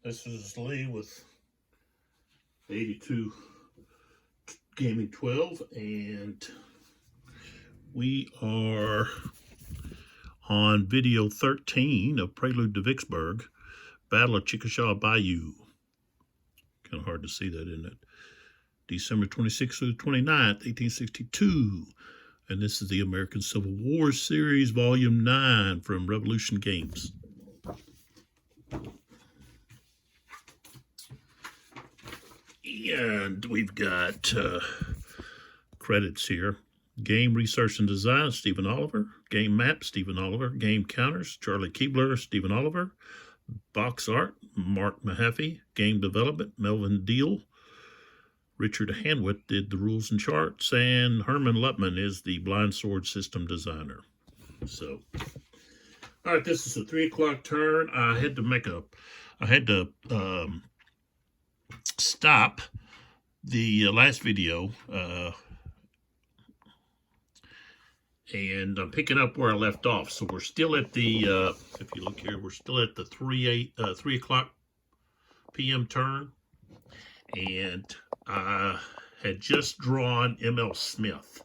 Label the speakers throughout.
Speaker 1: This is Lee with 82 Gaming 12, and we are on video 13 of Prelude to Vicksburg, Battle of Chickasaw Bayou. Kind of hard to see that, isn't it? December 26th through 29th, 1862. And this is the American Civil War Series, Volume 9 from Revolution Games. And we've got credits here. Game Research and Design, Stephen Oliver. Game Map, Stephen Oliver. Game Counters, Charlie Keebler, Stephen Oliver. Box Art, Mark Mahaffey. Game Development, Melvin Deal. Richard Hanwitt did the rules and charts, and Herman Luttmann is the blind sword system designer. So, all right, this is a 3 o'clock turn. I had to stop the last video, and I'm picking up where I left off. So we're still at the, if you look here, we're still at the 3 o'clock p.m. turn, and I had just drawn M.L. Smith.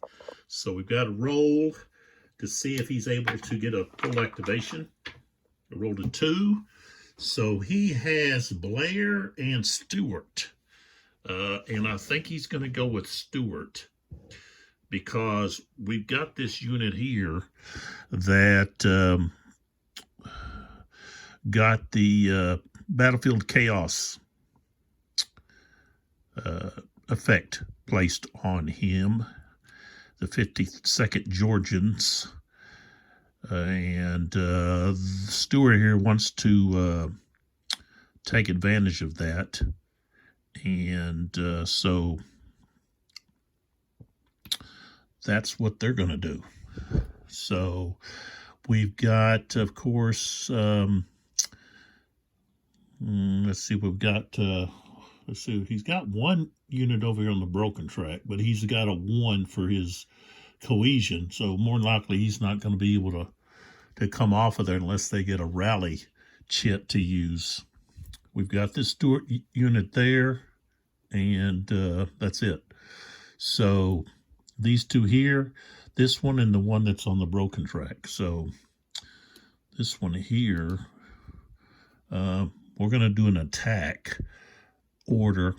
Speaker 1: So we've got to roll to see if he's able to get a full activation. I rolled a 2. So he has Blair and Stewart. And I think he's going to go with Stewart, because we've got this unit here that got the Battlefield Chaos effect placed on him, the 52nd Georgians, and Stewart here wants to take advantage of that, and so that's what they're going to do. So we've got, of course, let's see, we've got let's see, he's got one unit over here on the broken track, but he's got a 1 for his cohesion, so more than likely he's not going to be able to come off of there unless they get a rally chit to use. We've got this Stewart unit there, and that's it. So these two here, this one and the one that's on the broken track. So this one here, we're going to do an attack order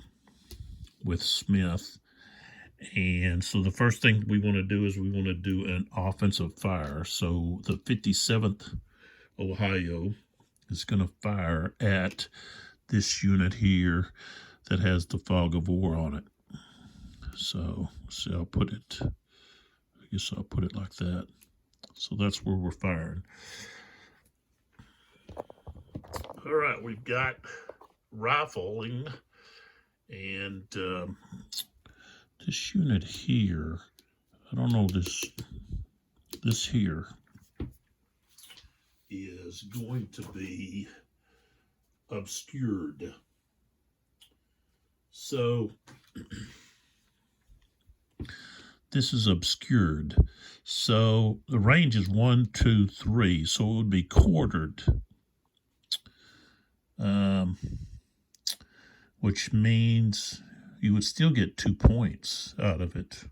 Speaker 1: with Smith. And so the first thing we want to do is we want to do an offensive fire. So the 57th Ohio is going to fire at this unit here that has the Fog of War on it. So I'll put it, I guess I'll put it like that. So that's where we're firing. All right, we've got rifling, and this unit here, I don't know, this here is going to be obscured. So this is obscured. So the range is 1, 2, 3. So it would be quartered, which means you would still get 2 points out of it.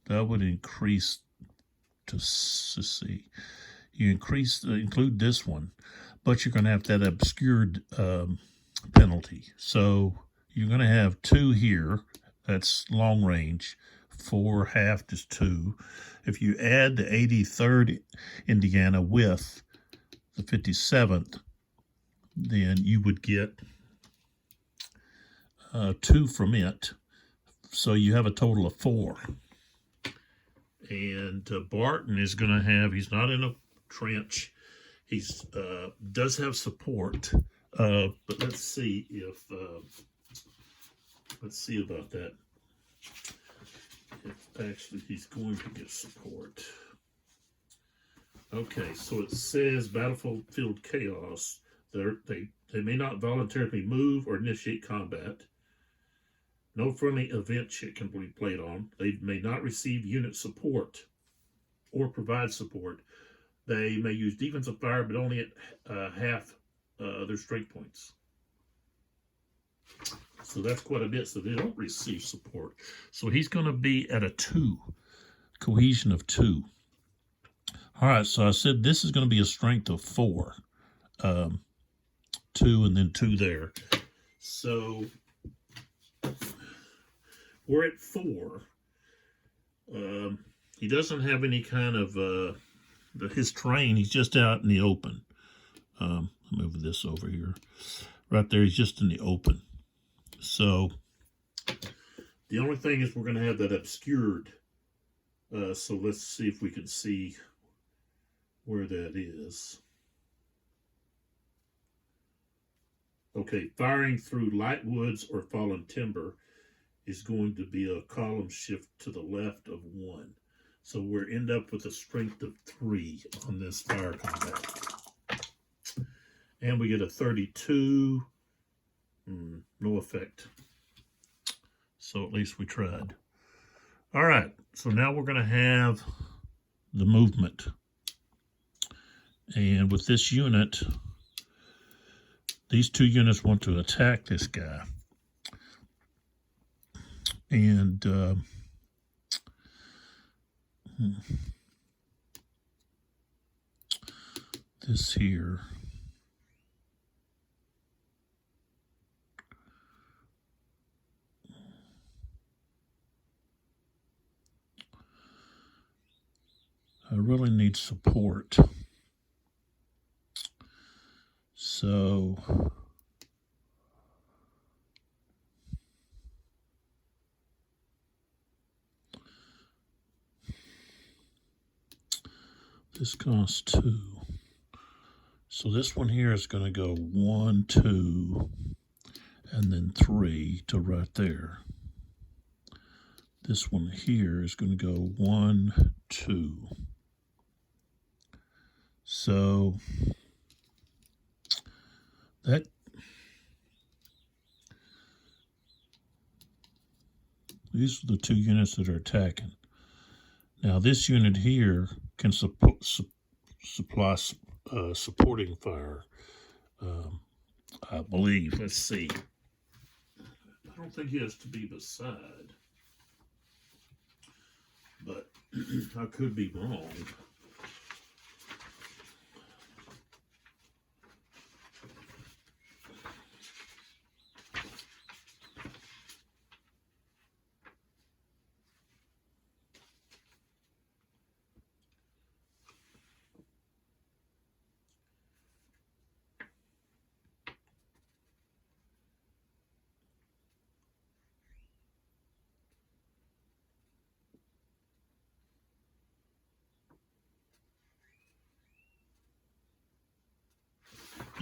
Speaker 1: That would increase to, let's see, you include this one, but you're going to have that obscured penalty. So you're going to have 2 here. That's long range. 4 half is 2. If you add the 83rd Indiana with the 57th, then you would get 2 from it. So you have a total of 4. And Barton is going to have, he's not in a trench. He's does have support. But let's see if, let's see about that. If actually he's going to get support. Okay, so it says Battlefield Chaos. They may not voluntarily move or initiate combat. No friendly event chit can be played on. They may not receive unit support or provide support. They may use defensive fire, but only at half their strength points. So that's quite a bit. So they don't receive support. So he's going to be at a 2, cohesion of 2. All right, so I said this is going to be a strength of 4. 2 and then 2 there. So we're at 4. He doesn't have any kind of his terrain. He's just out in the open. Move this over here. Right there, he's just in the open. So the only thing is we're going to have that obscured. So let's see if we can see where that is. Okay, firing through light woods or fallen timber is going to be a column shift to the left of 1. So we'll end up with a strength of 3 on this fire combat. And we get a 32. No effect. So at least we tried. All right, so now we're going to have the movement. And with this unit, these 2 units want to attack this guy. And this here. I really need support. So this costs 2. So this one here is going to go 1, 2, and then 3 to right there. This one here is going to go 1, 2. So that these are the 2 units that are attacking. Now this unit here can supply supporting fire. I believe. Let's see. I don't think he has to be beside, but I could be wrong.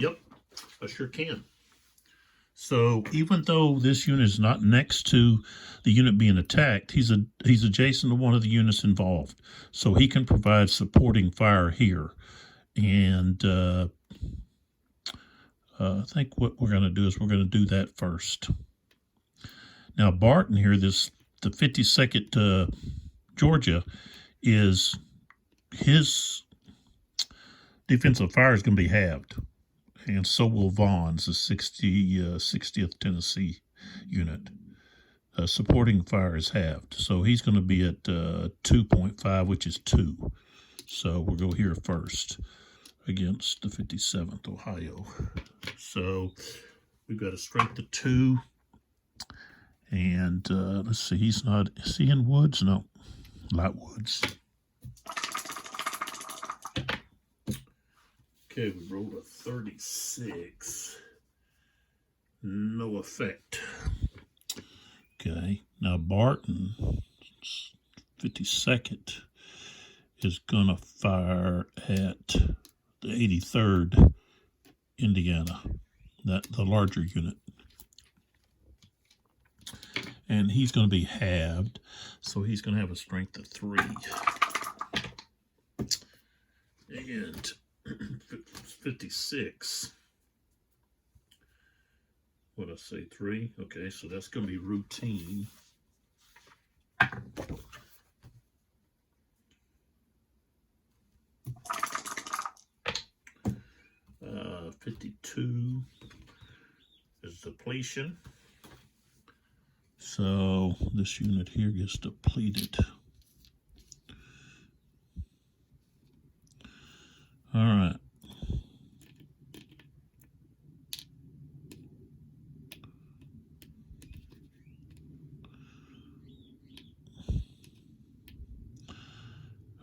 Speaker 1: Yep, I sure can. So even though this unit is not next to the unit being attacked, he's adjacent to one of the units involved. So he can provide supporting fire here. And I think what we're going to do is we're going to do that first. Now Barton here, the 52nd Georgia, is his defensive fire is going to be halved. And so will Vaughn's, the 60th Tennessee unit. Supporting fire is halved. So he's going to be at 2.5, which is 2. So we'll go here first against the 57th Ohio. So we've got a strength of 2. And let's see, is he in woods? No, light woods. Okay, we rolled a 36. No effect. Okay, now Barton, 52nd, is going to fire at the 83rd Indiana, the larger unit. And he's going to be halved, so he's going to have a strength of 3. And 56. What I say, 3? Okay, so that's going to be routine. 52 is depletion. So this unit here gets depleted. All right.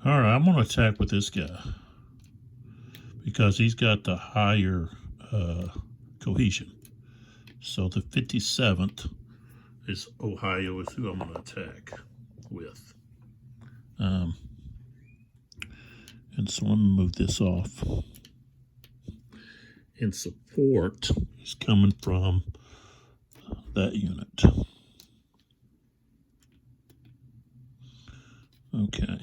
Speaker 1: All right, I'm going to attack with this guy because he's got the higher cohesion. So the 57th is Ohio is who I'm going to attack with. And so I'm going to move this off. And support is coming from that unit. Okay.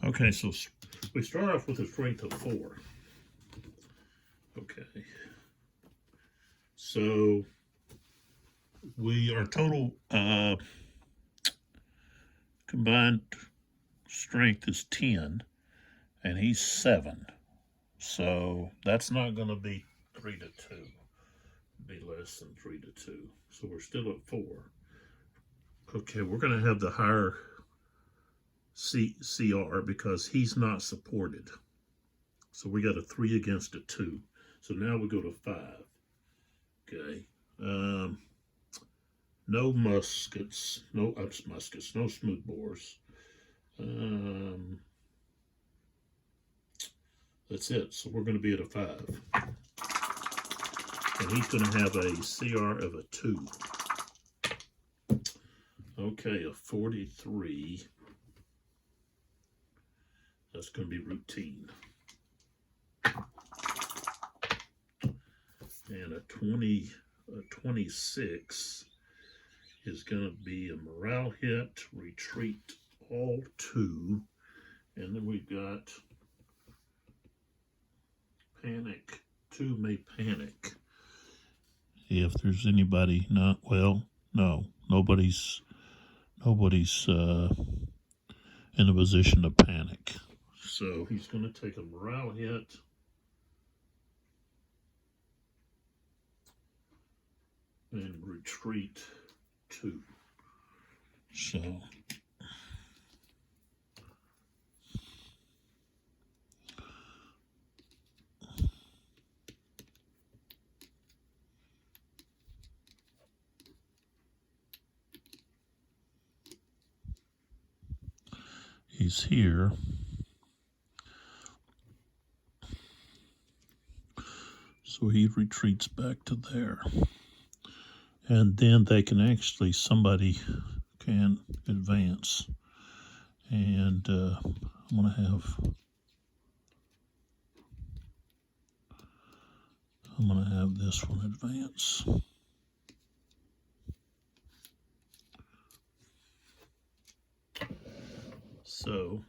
Speaker 1: Okay, so we start off with a strength of 4. Okay. So our total combined strength is 10, and he's 7. So that's not going to be 3 to 2. Be less than 3 to 2. So we're still at 4. Okay, we're going to have the higher CR because he's not supported. So we got a 3 against a 2. So now we go to 5. Okay. No muskets, no smooth bores. That's it. So we're going to be at a 5. And he's going to have a CR of a 2. Okay, a 43. That's going to be routine. And a 26 is going to be a morale hit, retreat, all 2. And then we've got panic. 2 may panic. If there's anybody not, well, no, nobody's in a position to panic. So he's going to take a morale hit. And retreat 2. So he's here. So he retreats back to there. And then they can actually, somebody can advance. And I'm going to have this one advance. So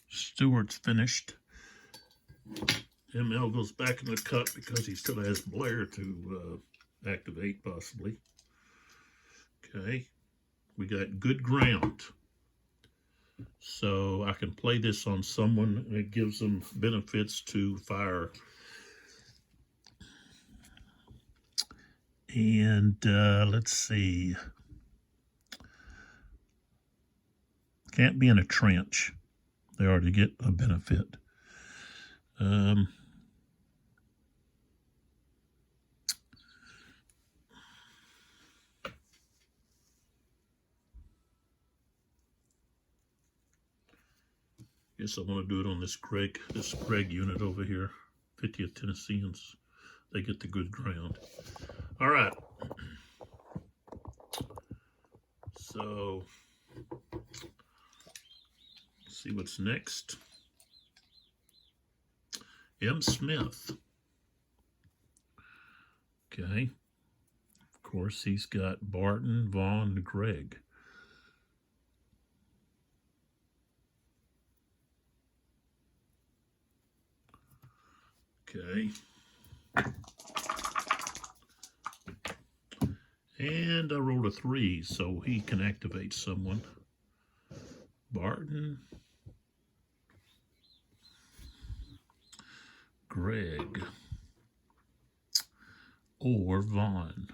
Speaker 1: Stewart's finished. ML goes back in the cut because he still has Blair to activate, possibly. Okay. We got good ground. So I can play this on someone, and it gives them benefits to fire. And let's see. Can't be in a trench. They already get a benefit. Guess I want to do it on this Greg unit over here, 50th Tennesseans. They get the good ground. All right. So, let's see what's next. M. Smith. Okay. Of course, he's got Barton, Vaughn, and Greg. Okay. And I rolled a 3, so he can activate someone. Barton, Greg or Vaughn.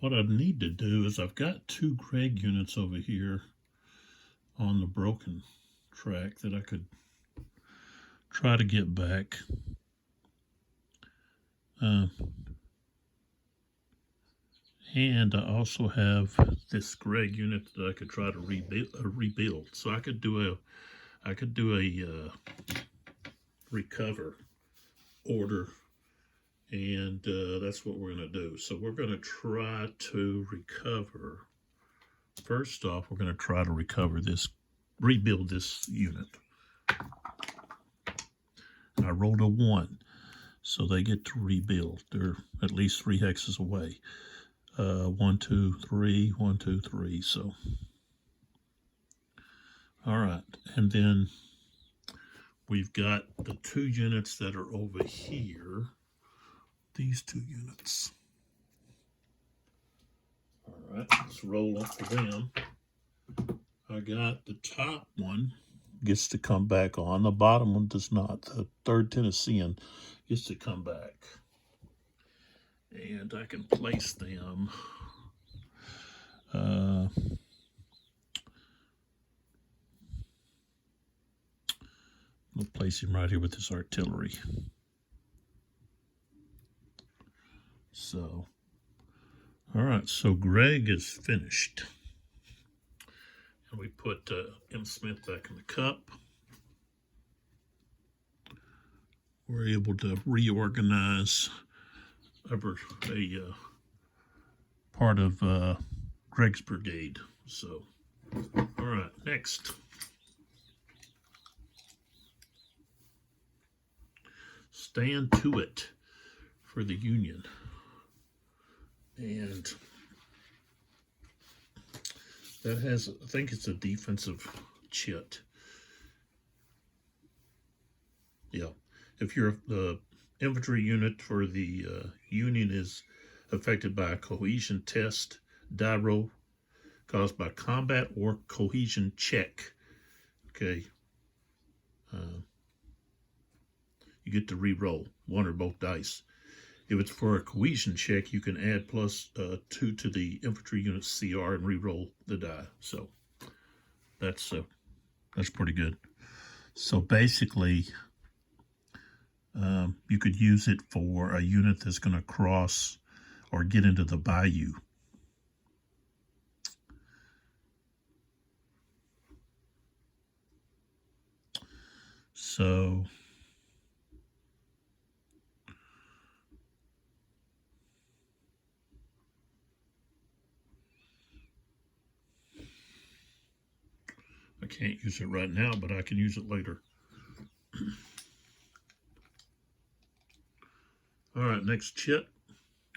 Speaker 1: What I need to do is I've got 2 Greg units over here on the broken track that I could try to get back. And I also have this Greg unit that I could try to rebuild. So I could do a recover order, and that's what we're going to do. So we're going to try to recover. First off, we're going to try to rebuild this unit. I rolled a 1, so they get to rebuild. They're at least 3 hexes away. 1, 2, 3, 1, 2, 3. So, all right, and then we've got the 2 units that are over here. These 2 units. All right, let's roll up for them. I got the top one gets to come back on. The bottom one does not. The 3rd Tennessean gets to come back. And I can place them. I'll place him right here with this artillery. So, all right, so Greg is finished. And we put M. Smith back in the cup. We're able to reorganize a part of Greg's brigade. So, all right, next. Stand to it for the Union. And that has, I think it's a defensive chit. Yeah. If you're the infantry unit for the Union is affected by a cohesion test, die roll caused by combat or cohesion check, okay, you get to re-roll 1 or both dice. If it's for a cohesion check, you can add plus 2 to the infantry unit's CR and re-roll the die. So that's pretty good. So basically, you could use it for a unit that's going to cross or get into the Bayou. So I can't use it right now, but I can use it later. All right, next chit,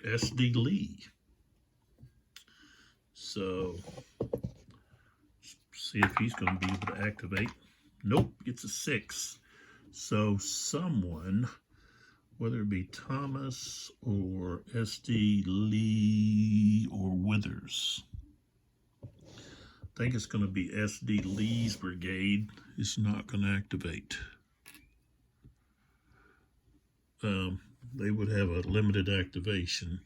Speaker 1: SD Lee. So, see if he's going to be able to activate. Nope, gets a 6. So someone, whether it be Thomas or SD Lee or Withers, I think it's going to be SD Lee's brigade is not going to activate. They would have a limited activation.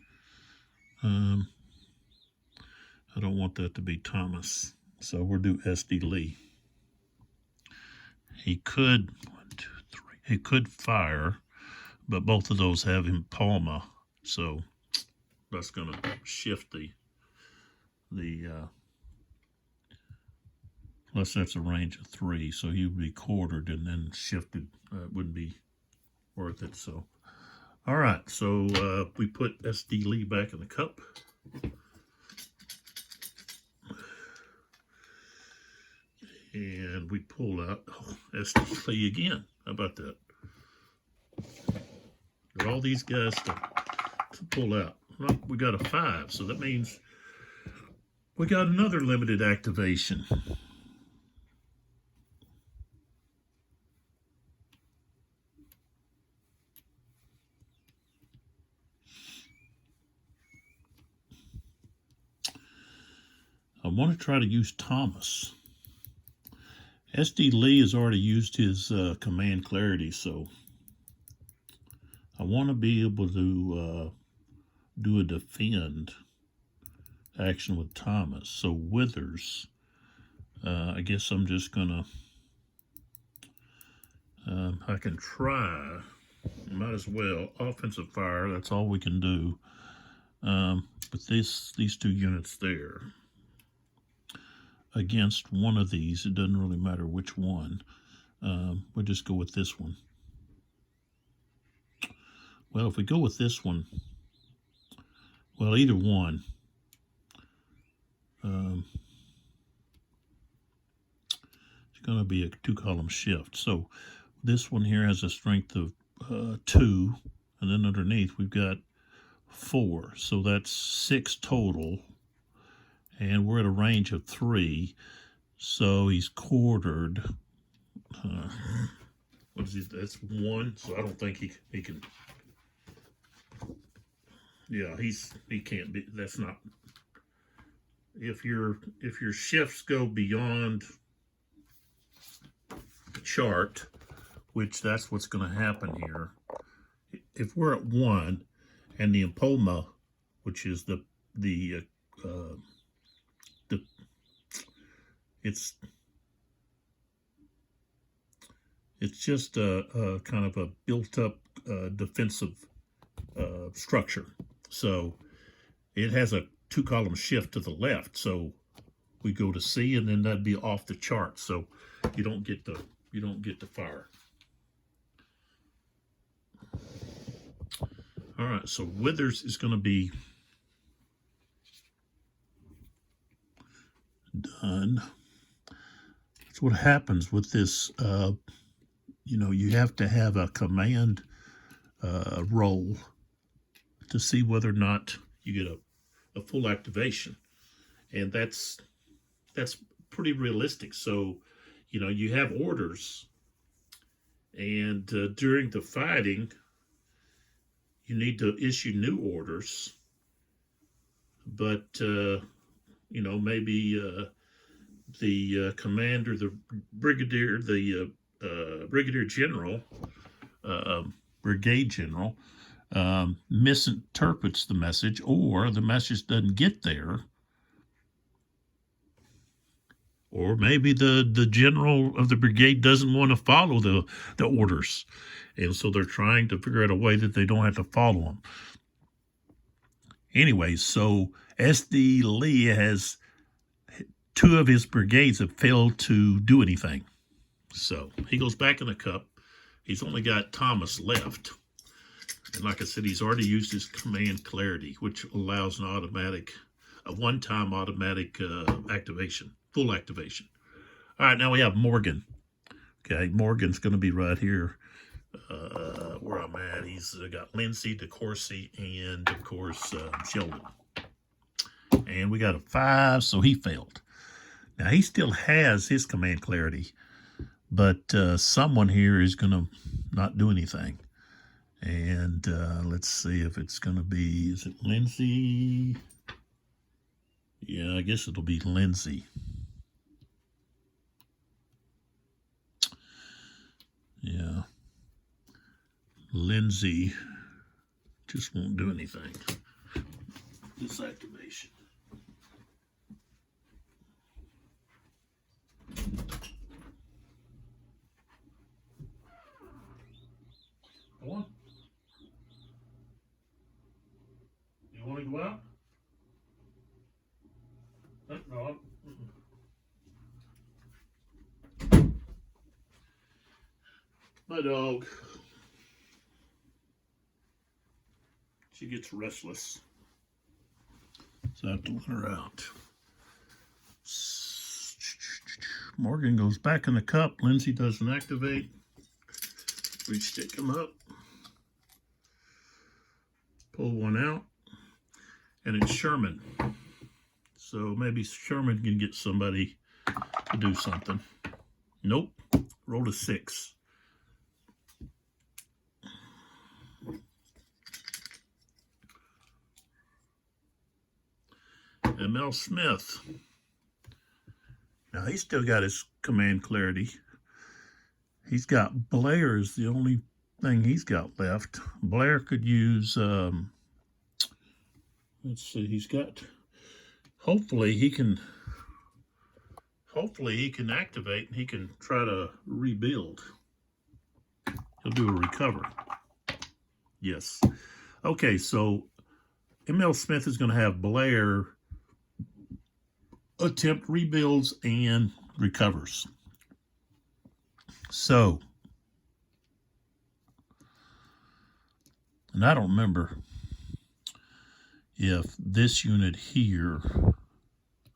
Speaker 1: I don't want that to be Thomas, so we'll do SD Lee. He could, 1, 2, 3, he could fire, but both of those have Impalma, so that's going to shift the plus that's a range of 3, so he would be quartered and then shifted. It wouldn't be worth it. So, all right, so we put SD Lee back in the cup. And we pull out SD Lee again. How about that? Got all these guys to pull out. Well, we got a 5, so that means we got another limited activation. I want to try to use Thomas. SD Lee has already used his command clarity, so I want to be able to do a defend action with Thomas. So Withers, I guess I'm just gonna, I can try, might as well, offensive fire, that's all we can do. But these two units there, against one of these, it doesn't really matter which one. We'll just go with this one. Well, if we go with this one, well, either one. It's going to be a 2-column shift. So this one here has a strength of 2, and then underneath we've got 4. So that's 6 total, and we're at a range of 3. So he's quartered. What is he? That's 1. So I don't think he can. Yeah, he can't be. That's not. If your shifts go beyond the chart, which that's what's going to happen here. If we're at 1, and the Impoma, which is it's just a kind of a built-up defensive structure. So it has a 2-column shift to the left. So we go to C, and then that'd be off the chart. So you don't get the fire. All right. So Withers is going to be done. That's what happens with this. You have to have a command roll to see whether or not you get a full activation, and that's pretty realistic. So, you have orders, and during the fighting, you need to issue new orders, but maybe the commander, the brigadier, brigadier general, brigade general, misinterprets the message, or the message doesn't get there, or maybe the general of the brigade doesn't want to follow the orders, and so they're trying to figure out a way that they don't have to follow them. Anyway, so SD Lee has 2 of his brigades have failed to do anything. So he goes back in the cup. He's only got Thomas left. And like I said, he's already used his command clarity, which allows a one-time automatic activation, full activation. All right, now we have Morgan. Okay, Morgan's going to be right here where I'm at. He's got Lindsay, DeCourcy, and, of course, Sheldon. And we got a 5, so he failed. Now, he still has his command clarity, but someone here is going to not do anything. And let's see if it's going to be, is it Lindsay? Yeah, I guess it'll be Lindsay. Yeah. Lindsay just won't do anything. Disactivation. Go on. You want to go out? No. My dog. She gets restless. So I have to let her out. Morgan goes back in the cup. Lindsay doesn't activate. We stick him up. Pull one out. And it's Sherman. So maybe Sherman can get somebody to do something. Nope. Roll a 6. ML Smith. Now he's still got his command clarity. He's got Blair is the only thing he's got left. Blair could use, let's see, he's got, hopefully he can activate and he can try to rebuild. He'll do a recover. Yes. Okay, so ML Smith is going to have Blair attempt rebuilds and recovers. So, and I don't remember if this unit here,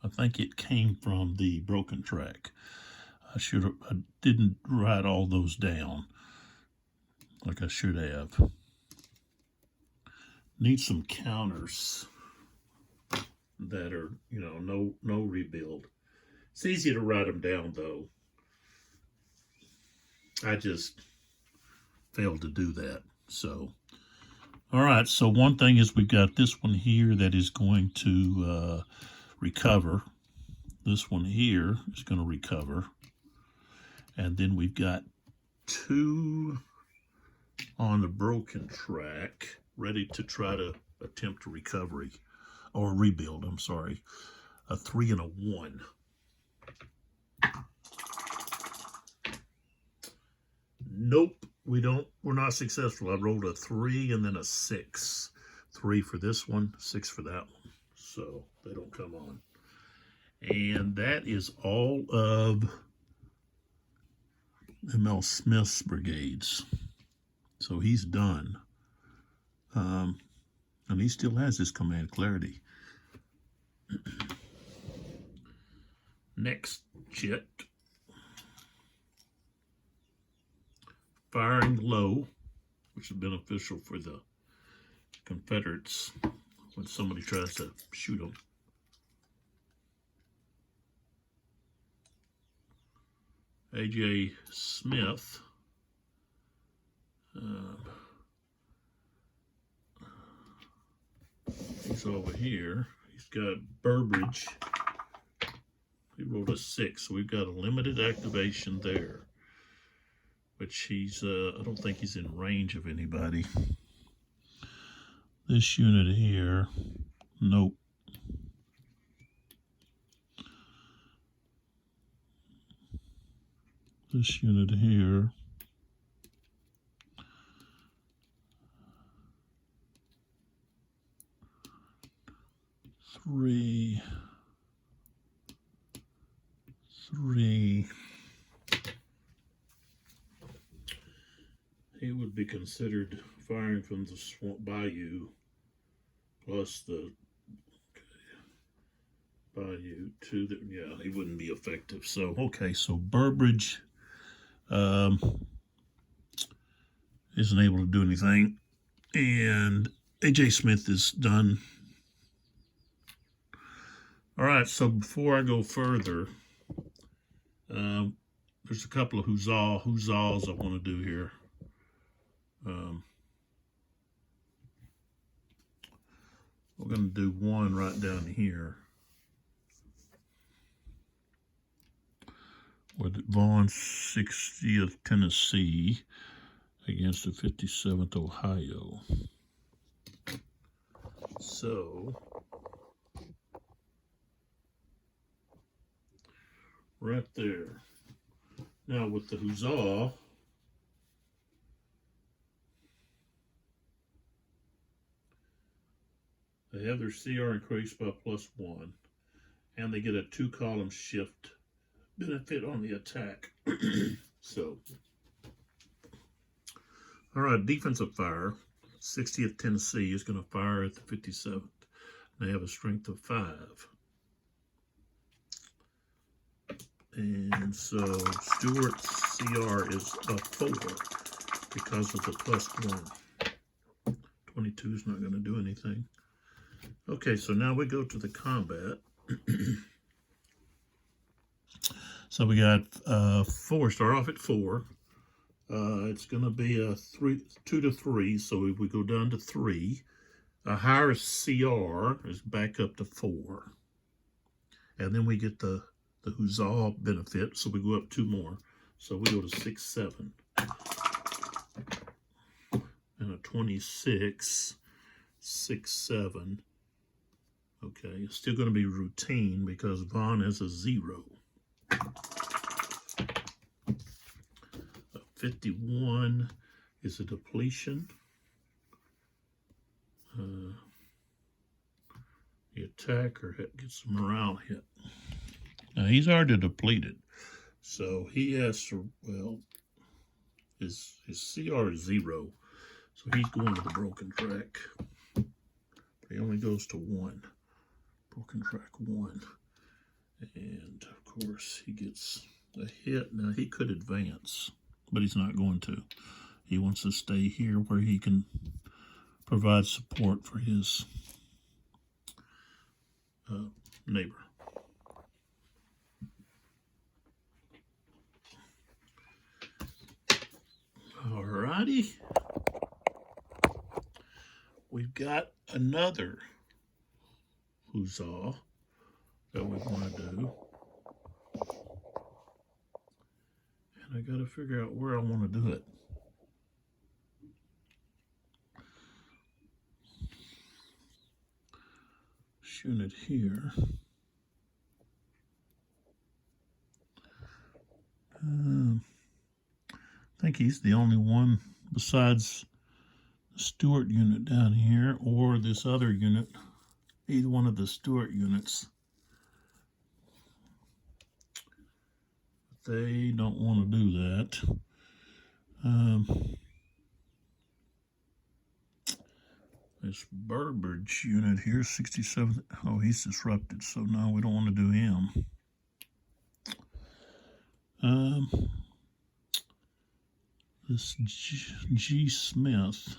Speaker 1: I think it came from the broken track. I didn't write all those down like I should have. Need some counters that are, no rebuild. It's easy to write them down though. I just failed to do that. So, all right. So one thing is we've got this one here that is going to recover. This one here is going to recover. And then we've got 2 on the broken track ready to try to attempt a recovery or rebuild. I'm sorry. A 3 and a 1. Nope, we're not successful. I rolled a 3 and then a 6. 3 for this one, 6 for that one. So they don't come on. And that is all of ML Smith's brigades. So he's done. And he still has his command clarity. Next jet. Firing low, which is beneficial for the Confederates when somebody tries to shoot them. A.J. Smith he's over here. He's got Burbridge. He rolled a 6, so we've got a limited activation there. Which he's, I don't think he's in range of anybody. This unit here, nope. This unit here, three. He would be considered firing from the swamp Bayou, plus the Bayou to the, yeah, he wouldn't be effective. So, okay, so Burbridge isn't able to do anything, and A.J. Smith is done. All right, so before I go further, there's a couple of huzzahs I want to do here. We're going to do one right down here with Vaughn's 60th Tennessee against the 57th Ohio. So, right there. Now with the huzzah, they have their CR increased by +1, and they get a 2-column shift benefit on the attack. So, all right, defensive fire. 60th Tennessee is going to fire at the 57th. They have a strength of 5. And so Stewart's CR is a 4 because of the +1. 22 is not going to do anything. Okay, so now we go to the combat. So we got 4, start off at 4. It's going to be a 2 to 3, so we go down to 3. A higher CR is back up to 4. And then we get the the Huzzah benefit, so we go up 2 more. So we go to 6, 7. And a 26, 6, 7. Okay, it's still going to be routine because Vaughn has a 0. A 51 is a depletion. The attacker gets a morale hit. Now he's already depleted, so he has to, well, his CR is 0, so he's going to the broken track. He only goes to 1. Broken track 1. And of course he gets a hit. Now he could advance, but he's not going to. He wants to stay here where he can provide support for his neighbor. Alrighty. We've got another Huzzah that we want to do. And I got to figure out where I want to do it. Unit here. I think he's the only one besides the Stewart unit down here, or this other unit, either one of the Stewart units. They don't want to do that. This Burbridge unit here, 67. Oh, he's disrupted, so no, we don't want to do him. This G. Smith.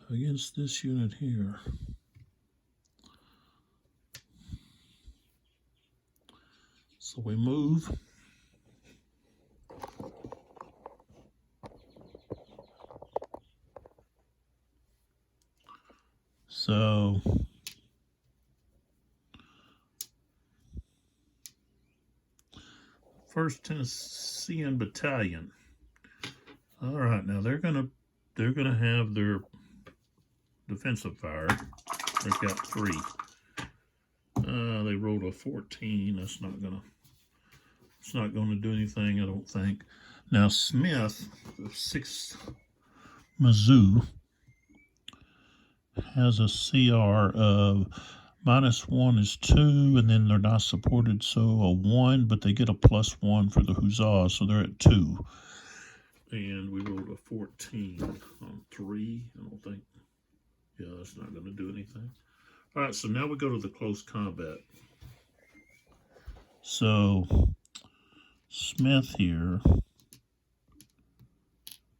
Speaker 1: Against this unit here. So we move. So First Tennessean Battalion. All right, now they're gonna have their defensive fire. They've got 3. They rolled a 14. It's not gonna do anything, I don't think. Now Smith, the 6th Mizzou, has a CR of -1 is 2, and then they're not supported, so a 1, but they get a +1 for the Huzzah, so they're at 2. And we rolled a 14 on 3. I don't think, yeah, that's not going to do anything. All right, so now we go to the close combat. So Smith here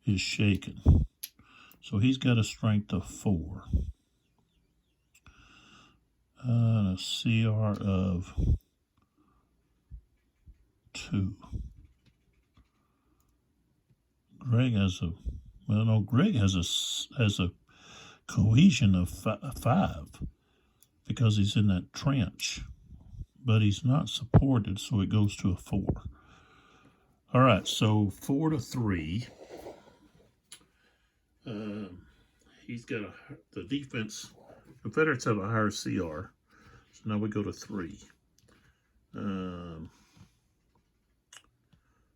Speaker 1: is shaken. So he's got a strength of 4. A CR of 2. Greg has a, well, no, Greg has a cohesion of 5 because he's in that trench, but he's not supported, so it goes to a 4. All right, so 4 to 3. He's got the defense. Confederates have a higher CR, so now we go to 3.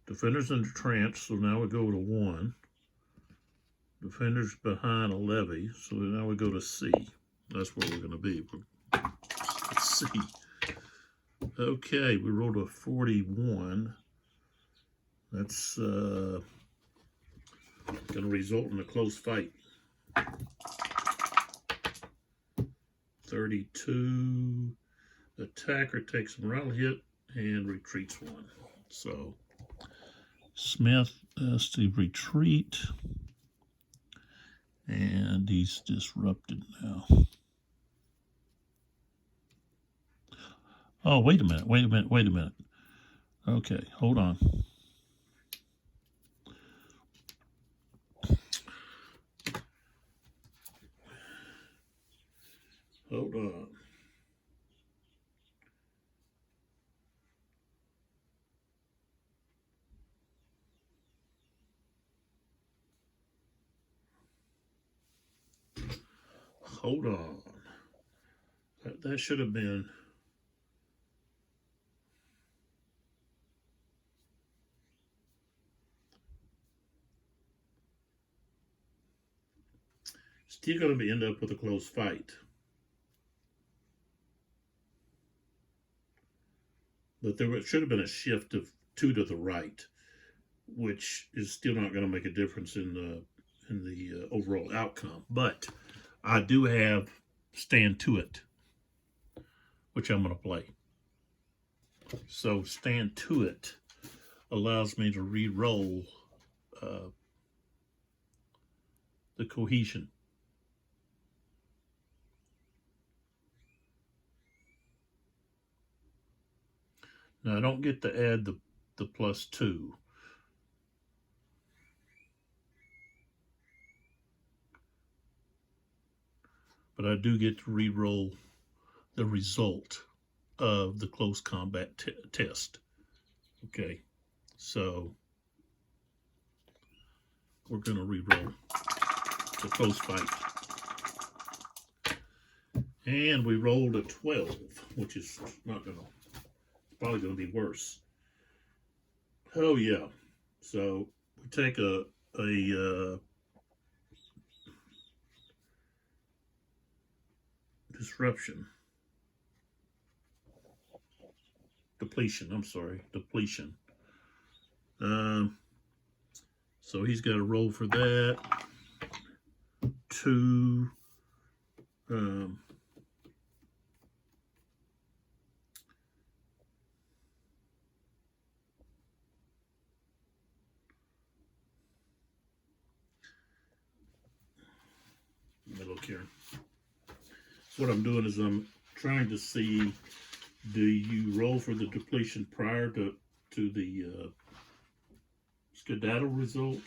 Speaker 1: Defenders in the trench, so now we go to 1. Defenders behind a levee, so now we go to C. That's where we're going to be. C. Okay, we rolled a 41. That's going to result in a close fight. 32. Attacker takes a morale hit and retreats 1. So Smith has to retreat, and he's disrupted now. Oh, wait a minute. Okay, hold on. Hold on. Hold on. That should have been. Still going to end up with a close fight. But there should have been a shift of 2 to the right, which is still not going to make a difference in the overall outcome. But I do have Stand to It, which I'm going to play. So Stand to It allows me to re-roll the cohesion. Now I don't get to add the +2. But I do get to re-roll the result of the close combat test. Okay, so we're going to re-roll the close fight. And we rolled a 12, which is not going to, probably going to be worse. Oh yeah, so we take a disruption, depletion, I'm sorry, depletion. So he's got to roll for that. 2, let me look here. So what I'm doing is I'm trying to see, do you roll for the depletion prior to the skedaddle result?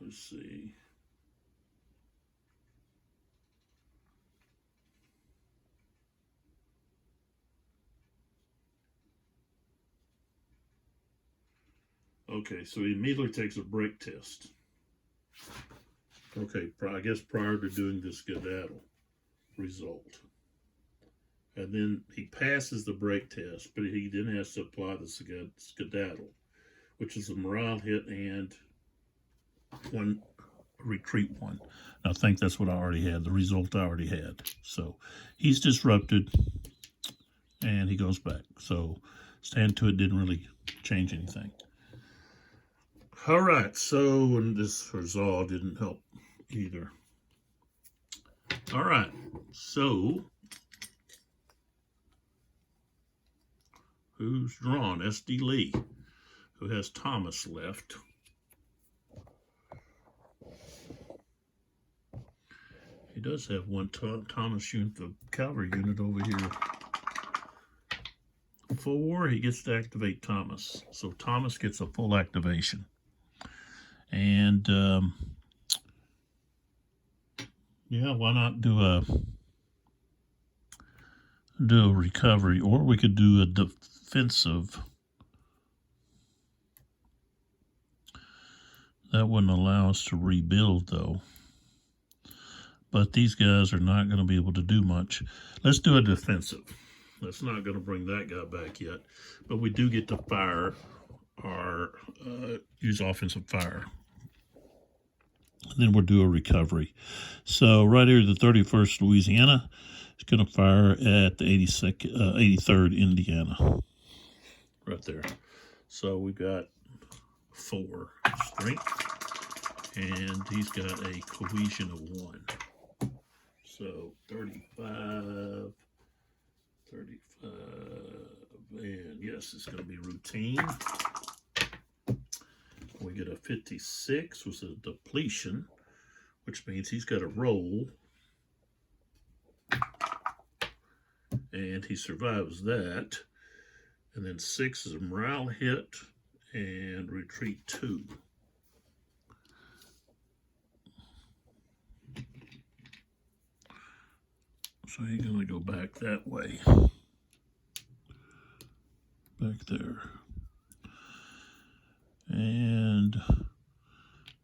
Speaker 1: Let's see. Okay, so he immediately takes a break test. Okay, I guess prior to doing the skedaddle result. And then he passes the break test, but he then has to apply the skedaddle, which is a morale hit and 1 retreat 1. I think that's what I already had, the result I already had. So he's disrupted and he goes back. So Stand to It didn't really change anything. All right, so, and this resolve didn't help either. All right, so who's drawn? S.D. Lee, who has Thomas left. He does have 1 Thomas unit, the cavalry unit over here. 4, he gets to activate Thomas. So Thomas gets a full activation. And yeah, why not do a recovery, or we could do a defensive. That wouldn't allow us to rebuild though. But these guys are not going to be able to do much. Let's do a defensive. That's not going to bring that guy back yet. But we do get to fire our, use offensive fire. And then we'll do a recovery. So right here, the 31st Louisiana is going to fire at the 83rd Indiana. Right there. So we've got 4 strength. And he's got a cohesion of 1. So 35, and yes, it's going to be routine. We get a 56, which is a depletion, which means he's got a roll, and he survives that. And then 6 is a morale hit, and retreat 2. So he's going to go back that way. Back there. And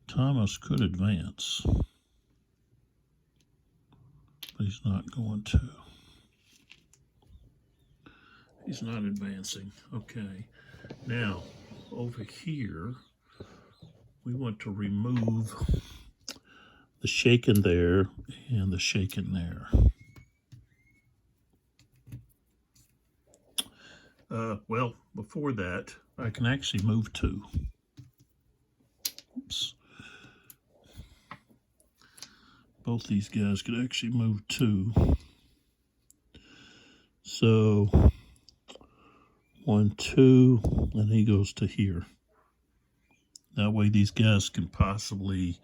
Speaker 1: Thomas could advance. But he's not going to. He's not advancing. Okay. Now, over here, we want to remove the shaken there and the shaken there. Well, before that, I can actually move 2. Oops. Both these guys could actually move 2. So 1, 2, and he goes to here. That way these guys can possibly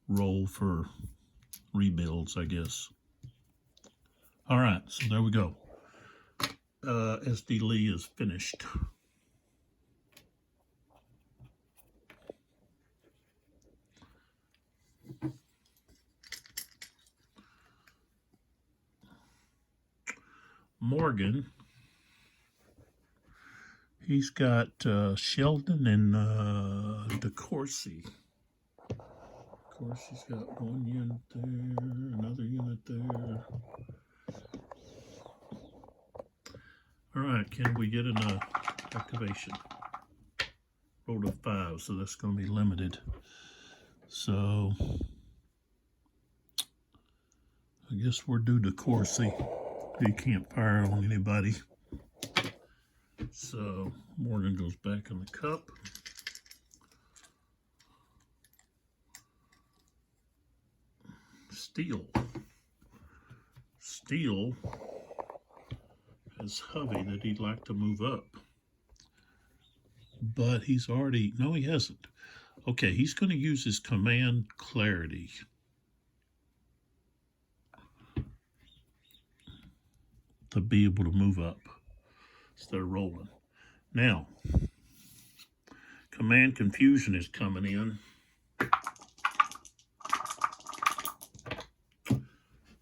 Speaker 1: roll for rebuilds, I guess. All right, so there we go. SD Lee is finished. Morgan, he's got Sheldon and DeCourcy. Of course, he's got 1 unit there, another unit there. All right, can we get an activation? Roll to 5, so that's going to be limited. So I guess we're due to Corsi. He can't fire on anybody. So Morgan goes back in the cup. Steele has Hovey that he'd like to move up. But he's already, no he hasn't. Okay, he's going to use his command clarity. To be able to move up instead of rolling. Now, command confusion is coming in.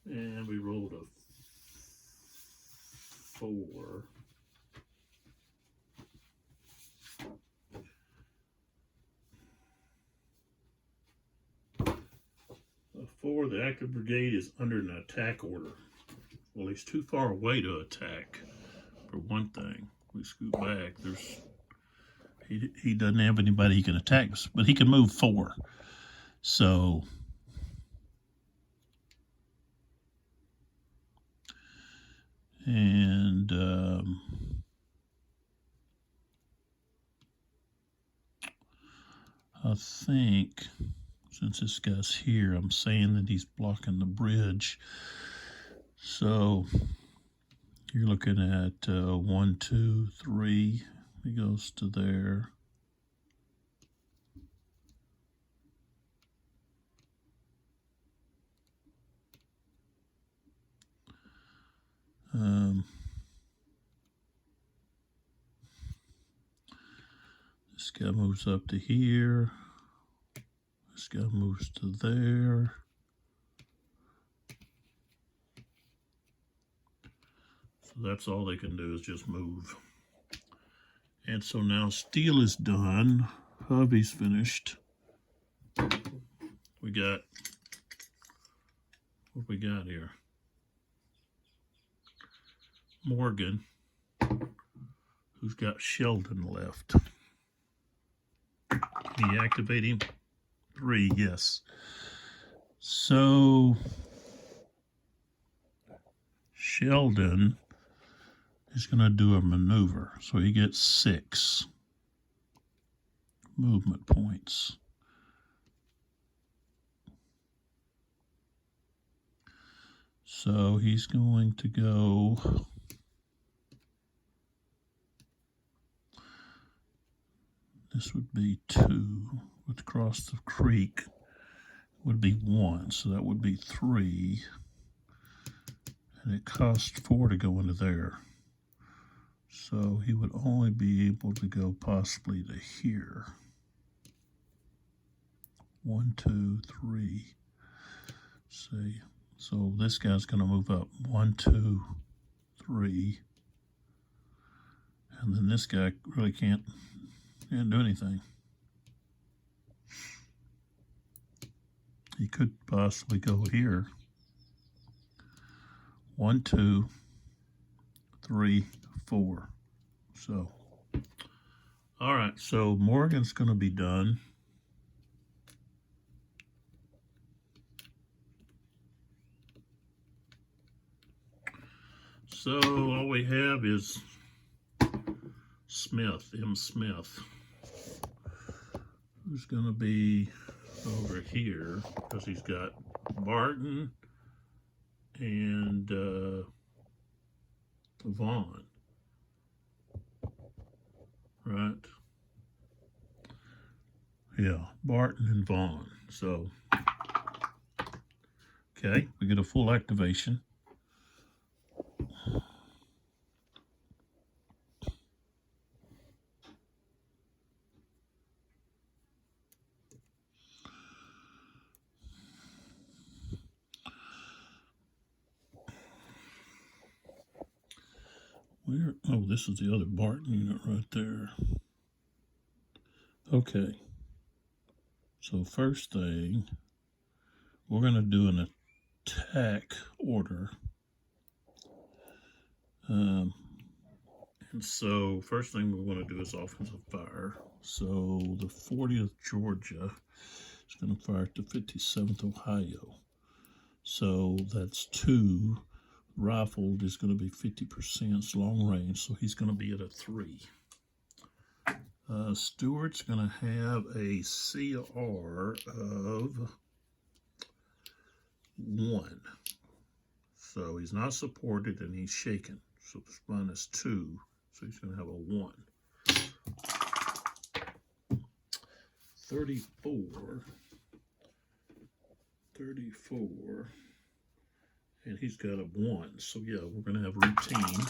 Speaker 1: And we rolled a 4. A 4, the active brigade is under an attack order. Well, he's too far away to attack, for one thing. We scoot back. He doesn't have anybody he can attack us, but he can move 4. So and I think since this guy's here, I'm saying that he's blocking the bridge. So you're looking at 1, 2, 3. He goes to there. This guy moves up to here. This guy moves to there. So that's all they can do is just move. And so now Steele is done. Hubby's finished. We got, what we got here? Morgan, who's got Sheldon left. Can you activate him? 3, yes. So Sheldon is going to do a maneuver. So he gets 6 movement points. So he's going to go this would be 2, which across the creek would be 1, so that would be 3, and it costs 4 to go into there. So he would only be able to go possibly to here. 1, 2, 3. Say So this guy's going to move up 1, 2, 3. And then this guy really can't do anything. He could possibly go here. 1, 2, 3, 4. So, all right. So Morgan's going to be done. So all we have is Smith, M. Smith, who's going to be over here because he's got Barton and Vaughn, right? Yeah, Barton and Vaughn. So, okay, we get a full activation. Where? Oh, this is the other Barton unit right there. Okay. So first thing, we're going to do an attack order. And so first thing we want to do is offensive fire. So the 40th Georgia is going to fire at the 57th Ohio. So that's 2. Rifled is going to be 50% long range, so he's going to be at a 3. Stewart's going to have a CR of 1. So he's not supported and he's shaken. So it's -2. So he's going to have a 1. 34. And he's got a 1. So yeah, we're going to have routine.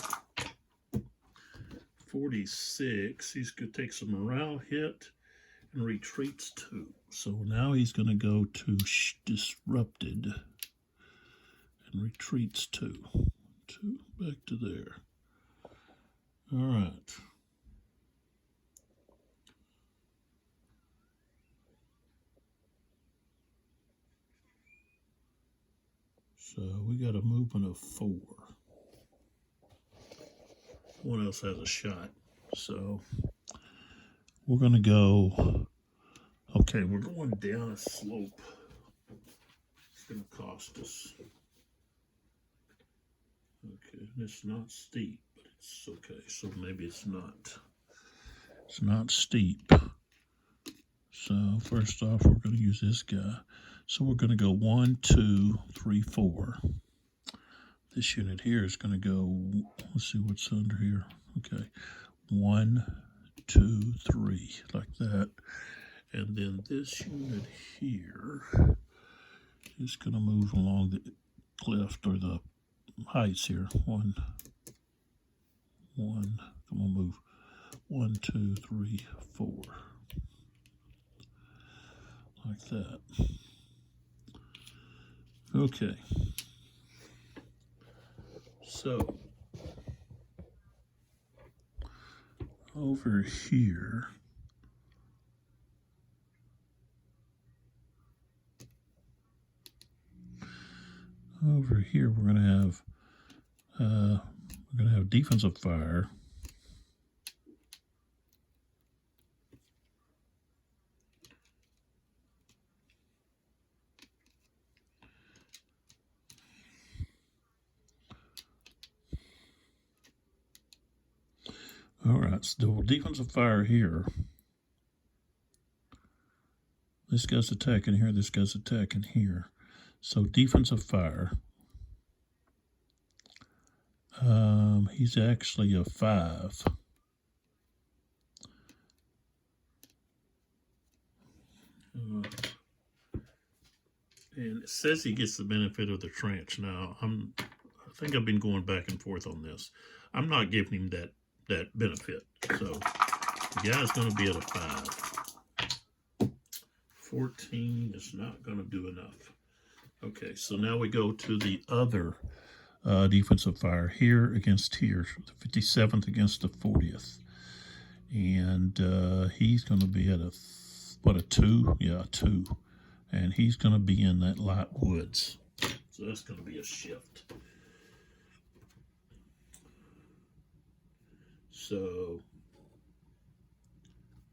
Speaker 1: 46. He's going to take some morale hit and retreats 2. So now he's going to go to disrupted and retreats 2. 2 back to there. All right. So we got a movement of 4. One else has a shot. So we're going to go, okay, we're going down a slope. It's going to cost us. Okay, and it's not steep, but it's okay. So maybe it's not steep. So first off, we're going to use this guy. So we're going to go 1, 2, 3, 4. This unit here is going to go, let's see what's under here. Okay, 1, 2, 3, like that. And then this unit here is going to move along the cliff or the heights here. 1, come on, move. 1, 2, 3, 4. Like that. Okay. So, over here, we're going to have defensive fire. All right, so defensive fire here. This guy's attacking here, this guy's attacking here. So defensive fire. He's actually a 5. And it says he gets the benefit of the trench. Now, I think I've been going back and forth on this. I'm not giving him that benefit. So the guy's going to be at a 5. 14 is not going to do enough. Okay, so now we go to the other defensive fire here against here, the 57th against the 40th. And he's going to be at a, what, a 2? Yeah, a 2. And he's going to be in that light woods. So that's going to be a shift. So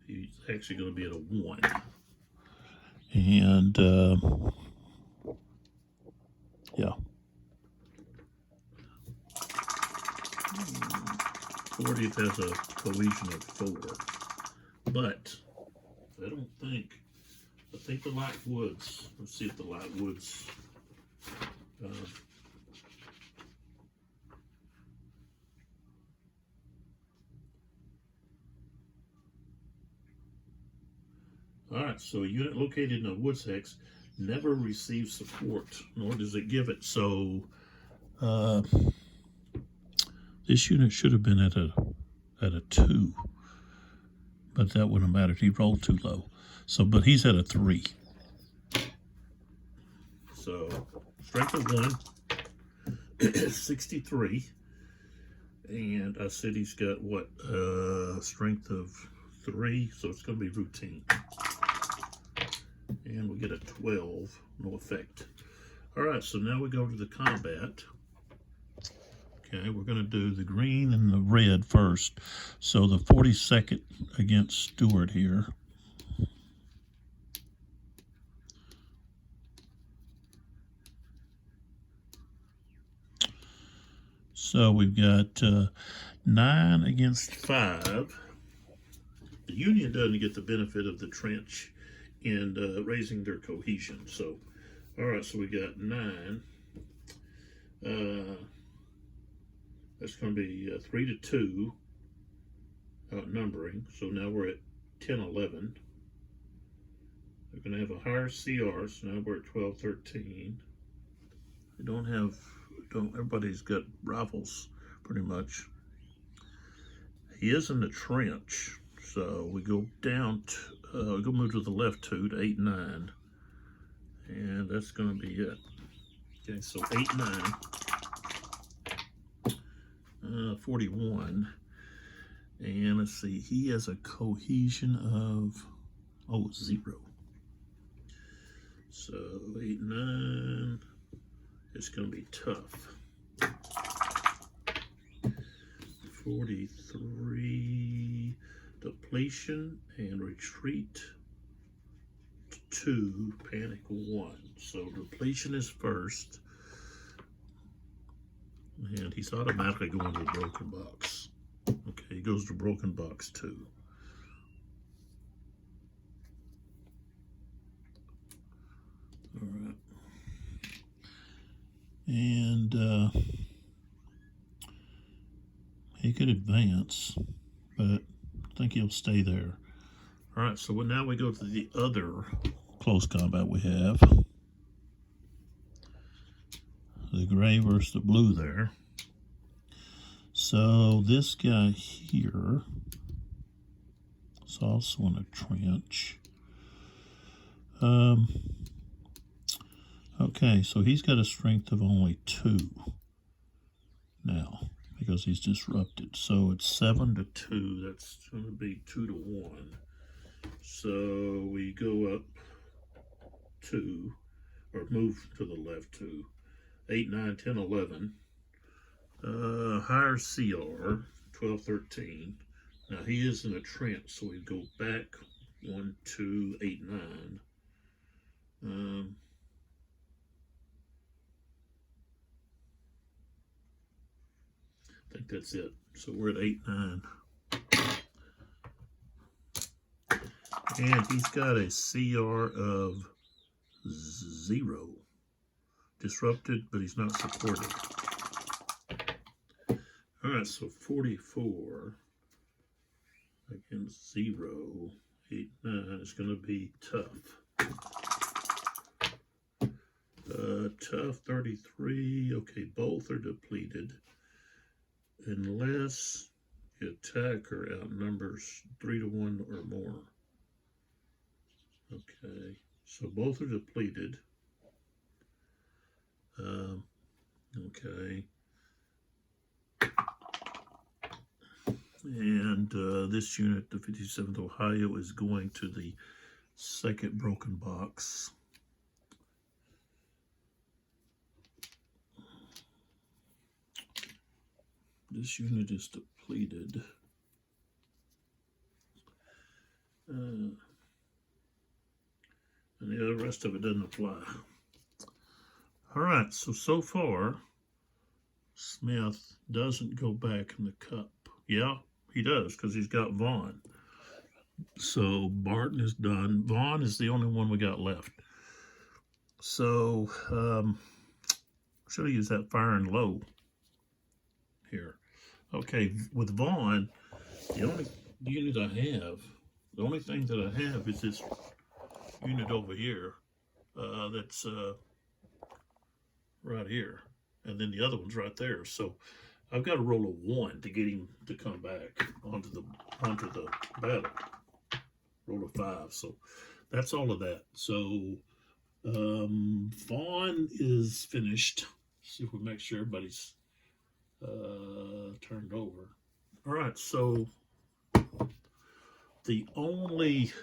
Speaker 1: he's actually going to be at a 1. And yeah. 40th has a cohesion of 4. But I think the light woods, let's see if the light woods all right, so a unit located in a woods hex never receives support, nor does it give it. So this unit should have been at a 2, but that wouldn't have mattered. He rolled too low. So, but he's at a 3. So strength of 1, 63, and I said he's got what? Strength of 3, so it's going to be routine. And we get a 12, no effect. All right, so now we go to the combat. Okay, we're going to do the green and the red first. So the 42nd against Stewart here. So we've got 9 against 5. The Union doesn't get the benefit of the trench and raising their cohesion. So, all right, so we got 9. That's going to be 3 to 2 outnumbering. So now we're at 10, 11. We're going to have a higher CR, so now we're at 12, 13. We everybody's got rifles pretty much. He is in the trench, so we go down, we go move to the left 2 to 8, 9. And that's going to be it. Okay, so 8, 9. 41. And let's see, he has a cohesion of, 0. So 8, 9. It's going to be tough. 43. Depletion and retreat 2, panic 1. So depletion is first. And he's automatically going to the broken box. Okay, he goes to broken box 2. All right. And he could advance, but I think he'll stay there. All right, so now we go to the other close combat we have. The gray versus the blue there. So this guy here is also in a trench. Okay, so he's got a strength of only 2 now because he's disrupted. So it's 7 to 2. That's going to be 2 to 1. So we go up 2, or move to the left 2. 8, 9, 10, 11. Higher CR, 12, 13. Now he is in a trench, so we go back 1, 2, 8, 9. I think that's it. So we're at 8, 9. And he's got a CR of 0. Disrupted, but he's not supported. All right, so 44 against 0. 8, 9 is going to be tough. Tough 33. Okay, both are depleted. Unless the attacker outnumbers 3 to 1 or more. Okay, so both are depleted. Um, okay. And this unit, the 57th Ohio, is going to the second broken box. This unit is depleted. And the rest of it doesn't apply. All right, so far, Smith doesn't go back in the cup. Yeah, he does, because he's got Vaughn. So Barton is done. Vaughn is the only one we got left. So should have used that fire and low here. Okay, with Vaughn, the only unit I have, the only thing that I have is this unit over here. That's right here, and then the other one's right there. So I've got to roll a 1 to get him to come back onto the battle. Roll a 5. So that's all of that. So Vaughn is finished. See if we make sure everybody's turned over. All right, so the only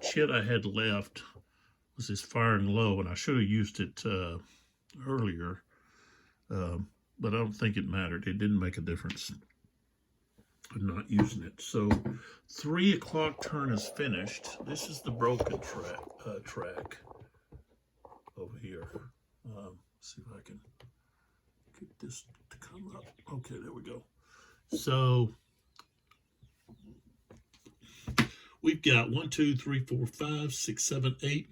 Speaker 1: chit I had left was this fire and low, and I should have used it earlier, but I don't think it mattered. It didn't make a difference. I'm not using it. So 3 o'clock turn is finished. This is the broken track over here. See if I can get this to come up. Okay, there we go. So we've got 1, 2, 3, 4, 5, 6, 7, 8,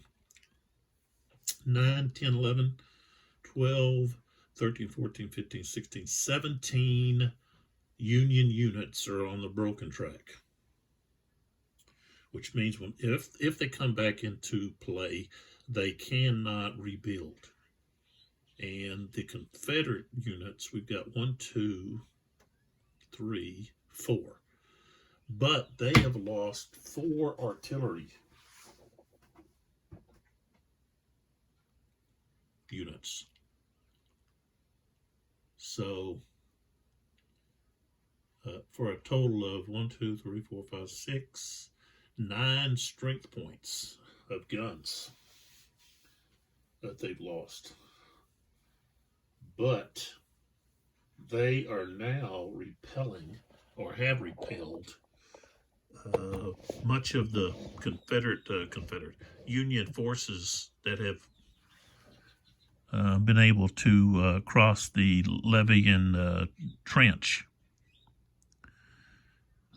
Speaker 1: 9, 10, 11, 12, 13, 14, 15, 16, 17 Union units are on the broken track, which means if they come back into play, they cannot rebuild. And the Confederate units, we've got 1, 2, 3, 4, but they have lost 4 artillery units. So for a total of 1, 2, 3, 4, 5, 6, 9 strength points of guns that they've lost. But they are now repelling, or have repelled, much of the Confederate Union forces that have been able to cross the levee and trench.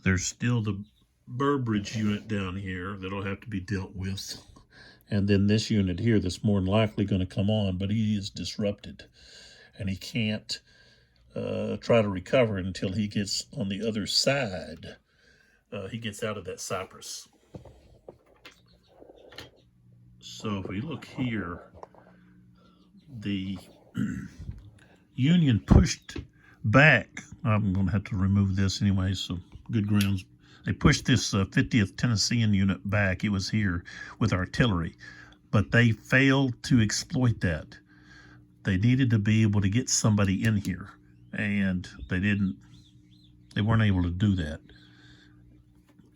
Speaker 1: There's still the Burbridge unit down here that'll have to be dealt with. And then this unit here that's more than likely going to come on, but he is disrupted. And he can't try to recover until he gets on the other side. He gets out of that cypress. So if we look here, the Union pushed back. I'm going to have to remove this anyway, so good grounds. They pushed this 50th Tennessean unit back. It was here with artillery, but they failed to exploit that. They needed to be able to get somebody in here, and they didn't. They weren't able to do that.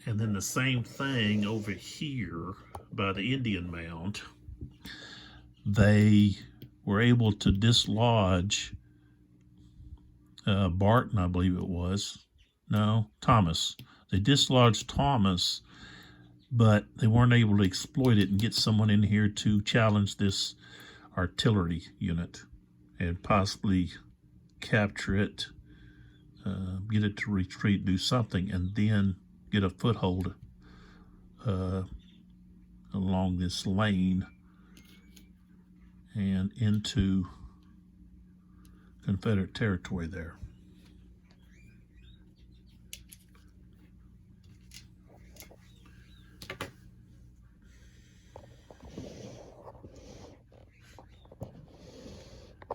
Speaker 1: And then the same thing over here by the Indian Mound. They were able to dislodge Barton, I believe it was. No, Thomas. They dislodged Thomas, but they weren't able to exploit it and get someone in here to challenge this artillery unit and possibly capture it, get it to retreat, do something, and then get a foothold along this lane and into Confederate territory there.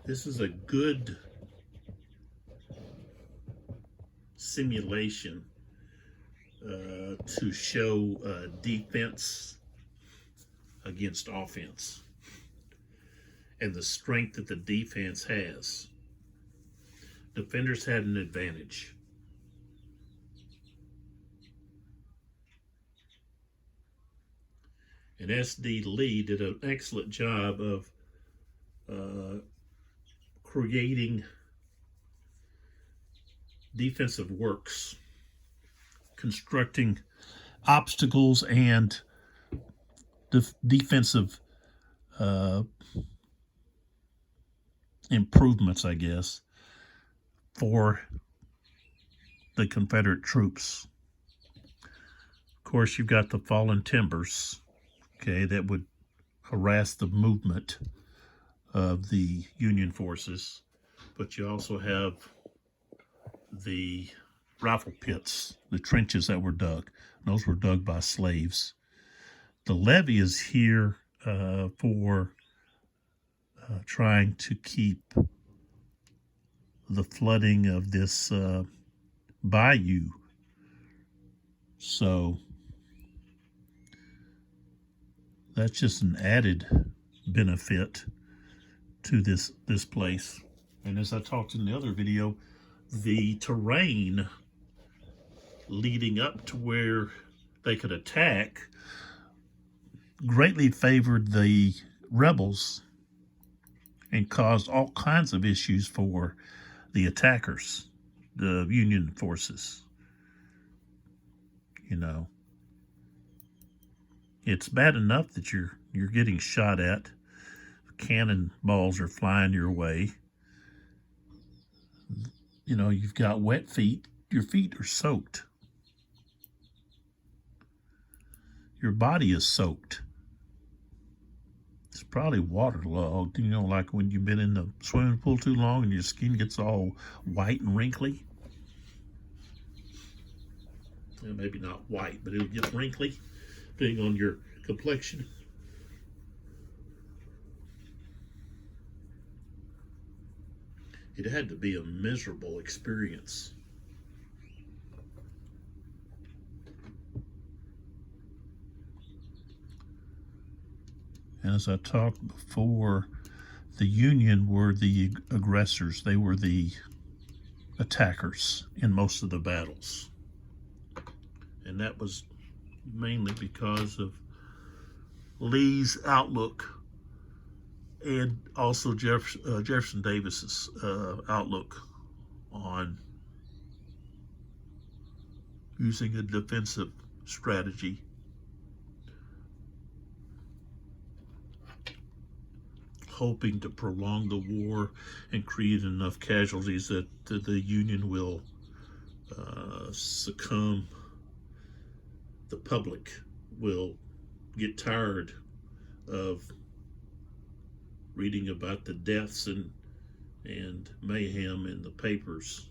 Speaker 1: This is a good simulation to show defense against offense. and the strength that the defense has. Defenders had an advantage. And S.D. Lee did an excellent job of creating defensive works, constructing obstacles and defensive improvements, I guess, for the Confederate troops. Of course, you've got the fallen timbers, okay, that would harass the movement of the Union forces, but you also have the rifle pits, the trenches that were dug. Those were dug by slaves. The levee is here for trying to keep the flooding of this bayou. So that's just an added benefit to this place. And as I talked in the other video, the terrain leading up to where they could attack greatly favored the rebels and caused all kinds of issues for the attackers, the Union forces. You know, it's bad enough that you're getting shot at. Cannonballs are flying your way. You know, you've got wet feet. Your feet are soaked. Your body is soaked. It's probably waterlogged. You know, like when you've been in the swimming pool too long and your skin gets all white and wrinkly. Well, maybe not white, but it'll get wrinkly, depending on your complexion. It had to be a miserable experience. And as I talked before, the Union were the aggressors. They were the attackers in most of the battles. And that was mainly because of Lee's outlook and also Jefferson Davis's outlook on using a defensive strategy. Hoping to prolong the war and create enough casualties that the Union will succumb. The public will get tired of reading about the deaths and mayhem in the papers,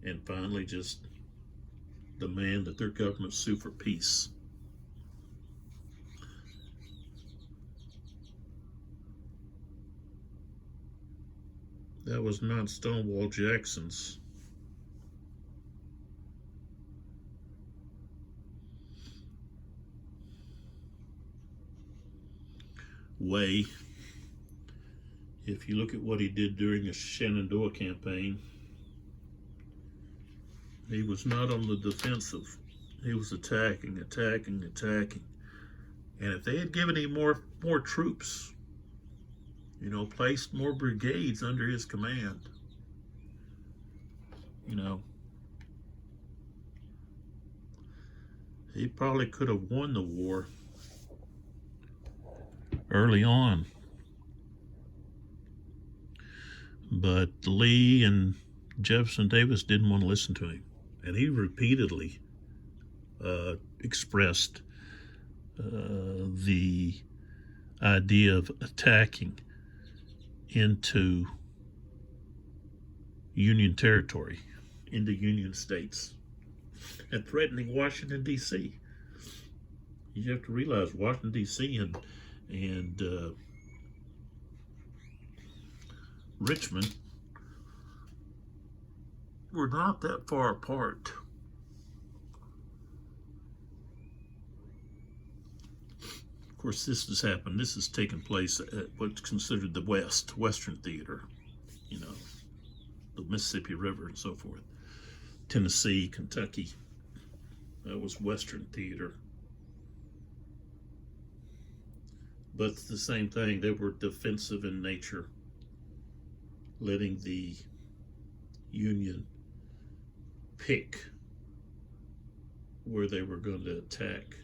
Speaker 1: and finally just demand that their government sue for peace. That was not Stonewall Jackson's way. If you look at what he did during the Shenandoah campaign, he was not on the defensive. He was attacking. And if they had given him more troops, you know, placed more brigades under his command, you know, he probably could have won the war early on. But Lee and Jefferson Davis didn't want to listen to him. And he repeatedly expressed the idea of attacking into Union territory, into Union states, and threatening Washington, D.C. You have to realize Washington, D.C. and Richmond were not that far apart. Of course, this has happened. This has taken place at what's considered the Western Theater, you know, the Mississippi River and so forth. Tennessee, Kentucky. That was Western Theater. But it's the same thing. They were defensive in nature, letting the Union pick where they were going to attack.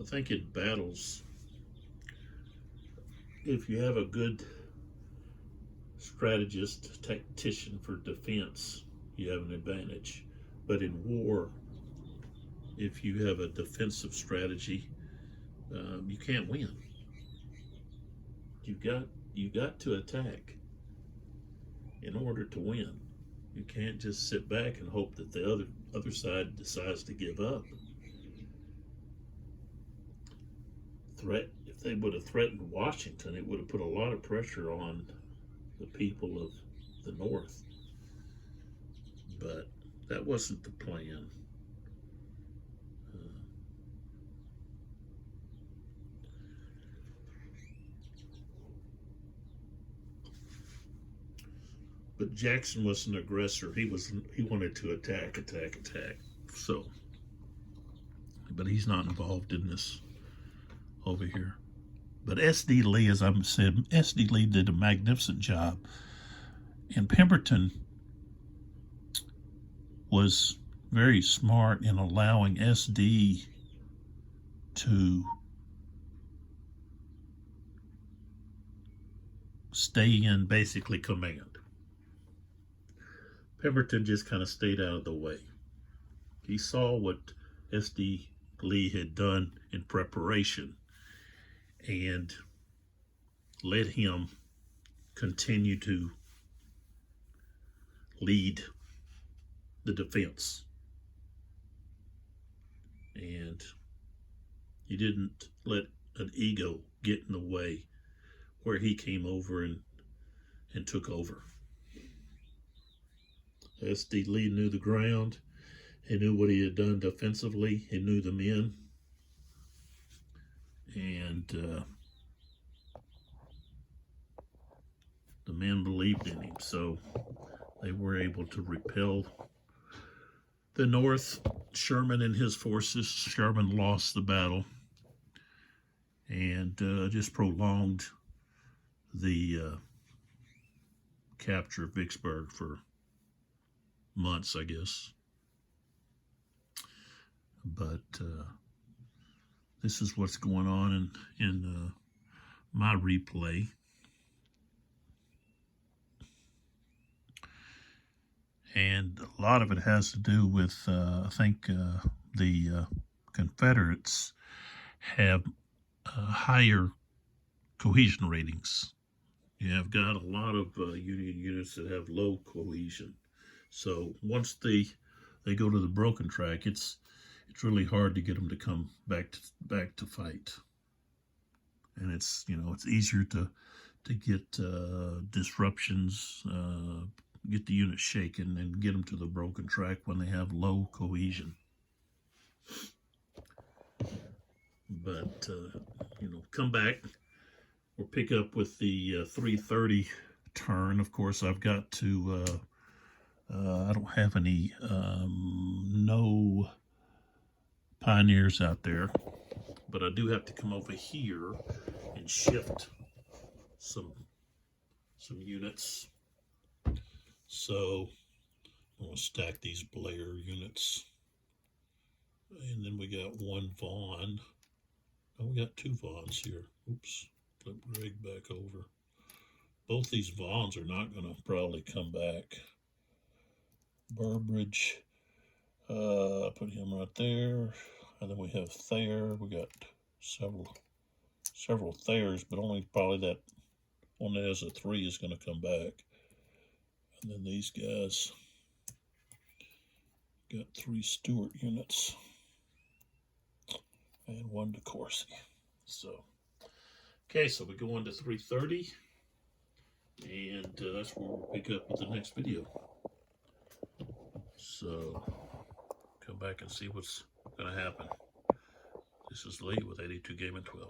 Speaker 1: I think in battles, if you have a good strategist, tactician for defense, you have an advantage. But in war, if you have a defensive strategy, you can't win. You got to attack in order to win. You can't just sit back and hope that the other side decides to give up. If they would have threatened Washington, it would have put a lot of pressure on the people of the North. But that wasn't the plan. But Jackson was an aggressor. He wanted to attack. So, but he's not involved in this over here. But S.D. Lee, as I said, S.D. Lee did a magnificent job. And Pemberton was very smart in allowing S.D. to stay in basically command. Pemberton just kind of stayed out of the way. He saw what S.D. Lee had done in preparation and let him continue to lead the defense. And he didn't let an ego get in the way where he came over and took over. S.D. Lee knew the ground. He knew what he had done defensively. He knew the men. And the men believed in him. So they were able to repel the North. Sherman and his forces. Sherman lost the battle and just prolonged the capture of Vicksburg for months, I guess. But this is what's going on in my replay. And a lot of it has to do with, I think, the Confederates have higher cohesion ratings. You have got a lot of Union units that have low cohesion. So once they go to the broken track, it's really hard to get them to come back to fight. And it's easier to get disruptions, get the unit shaken, and get them to the broken track when they have low cohesion. But come back. We'll pick up with the 3:30 turn. Of course, I've got to. I don't have any no pioneers out there, but I do have to come over here and shift some units. So I'm going to stack these Blair units, and then we got one Vaughn. Oh, we got two Vaughns here. Oops, flip Greg back over. Both these Vaughns are not going to probably come back. Burbridge, put him right there, and then we have Thayer. We got several Thayers, but only probably that one that has a 3 is going to come back. And then these guys got 3 Stewart units and 1 DeCourcy. So, okay, so we go on to 3:30, and that's where we'll pick up with the next video. So come back and see what's going to happen. This is Lee with 82 Game and 12.